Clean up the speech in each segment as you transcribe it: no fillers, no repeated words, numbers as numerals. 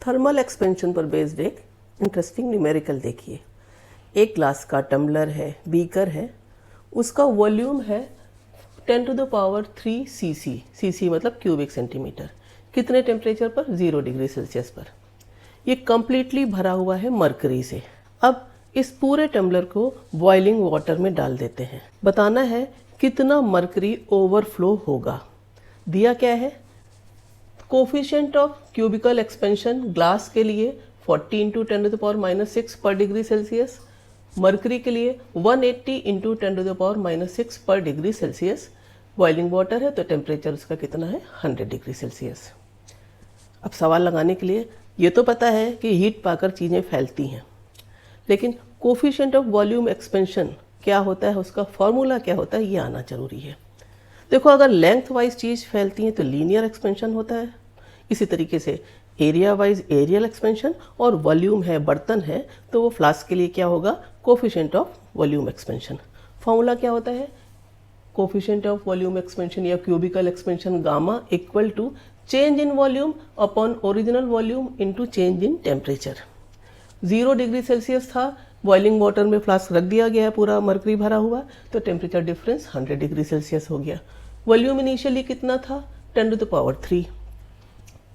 Thermal expansion पर based एक interesting numerical देखिए। एक ग्लास का टम्बलर है, बीकर है, उसका वॉल्यूम है 10 to the power 3 cc। cc मतलब क्यूबिक सेंटीमीटर। कितने टेम्परेचर पर? 0 डिग्री सेल्सियस पर। ये कंप्लीटली भरा हुआ है मरकरी से। अब इस पूरे टम्बलर को बॉइलिंग वाटर में डाल देते हैं। बताना है कितना मरकरी ओवरफ्लो होगा। दिया क्या है? Coefficient of cubicle expansion glass के लिए 40 इंटू 10 टू द पावर -6 पर डिग्री सेल्सियस, मरकरी के लिए 180 इंटू 10 टू द पावर -6 पर डिग्री सेल्सियस। बॉइलिंग वाटर है तो टेम्परेचर उसका कितना है? 100 डिग्री सेल्सियस। अब सवाल लगाने के लिए ये तो पता है कि हीट पाकर चीज़ें फैलती हैं, लेकिन कोफिशिएंट ऑफ वॉल्यूम एक्सपेंशन क्या होता है, उसका फॉर्मूला क्या होता है, ये आना जरूरी है। देखो, अगर लेंथ वाइज चीज़ फैलती है तो लीनियर एक्सपेंशन होता है। इसी तरीके से एरिया वाइज एरियल एक्सपेंशन, और वॉल्यूम है, बर्तन है, तो वो फ्लास्क के लिए क्या होगा? Coefficient of volume expansion. Formula क्या होता है? कोफिशिएंट ऑफ वॉल्यूम एक्सपेंशन या cubical expansion gamma equal to change in volume upon original volume into change in temperature. 0 degree Celsius था, बॉइलिंग वाटर में फ्लास्क रख दिया गया है, पूरा मरकरी भरा हुआ, तो टेम्परेचर डिफरेंस 100 डिग्री सेल्सियस हो गया। वॉल्यूम इनिशियली कितना था? 10 टू द पावर 3।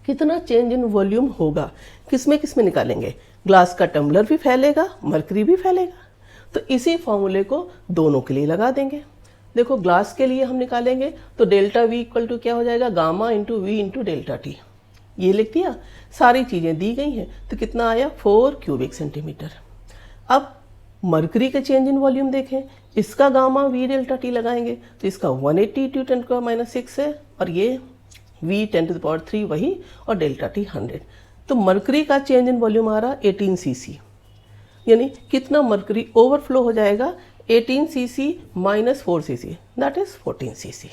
कितना चेंज इन वॉल्यूम होगा? किसमें किसमें निकालेंगे? ग्लास का टम्बलर भी फैलेगा, मरकरी भी फैलेगा, तो इसी फॉर्मूले को दोनों के लिए लगा देंगे। देखो, ग्लास के लिए हम निकालेंगे तो डेल्टा वी इक्वल टू क्या हो जाएगा? Gamma into V into delta T. ये लिख दिया, सारी चीज़ें दी गई हैं, तो कितना आया? 4 क्यूबिक सेंटीमीटर। अब मरकरी के चेंज इन वॉल्यूम देखें, इसका गामा वी डेल्टा टी लगाएंगे तो इसका 180 टू 10 का -6 है, और ये वी 10 टू द पावर 3 वही, और डेल्टा टी 100। तो मरकरी का चेंज इन वॉल्यूम आ रहा 18 cc, यानी कितना मरकरी ओवरफ्लो हो जाएगा? 18 cc -4 cc, that is 14 cc।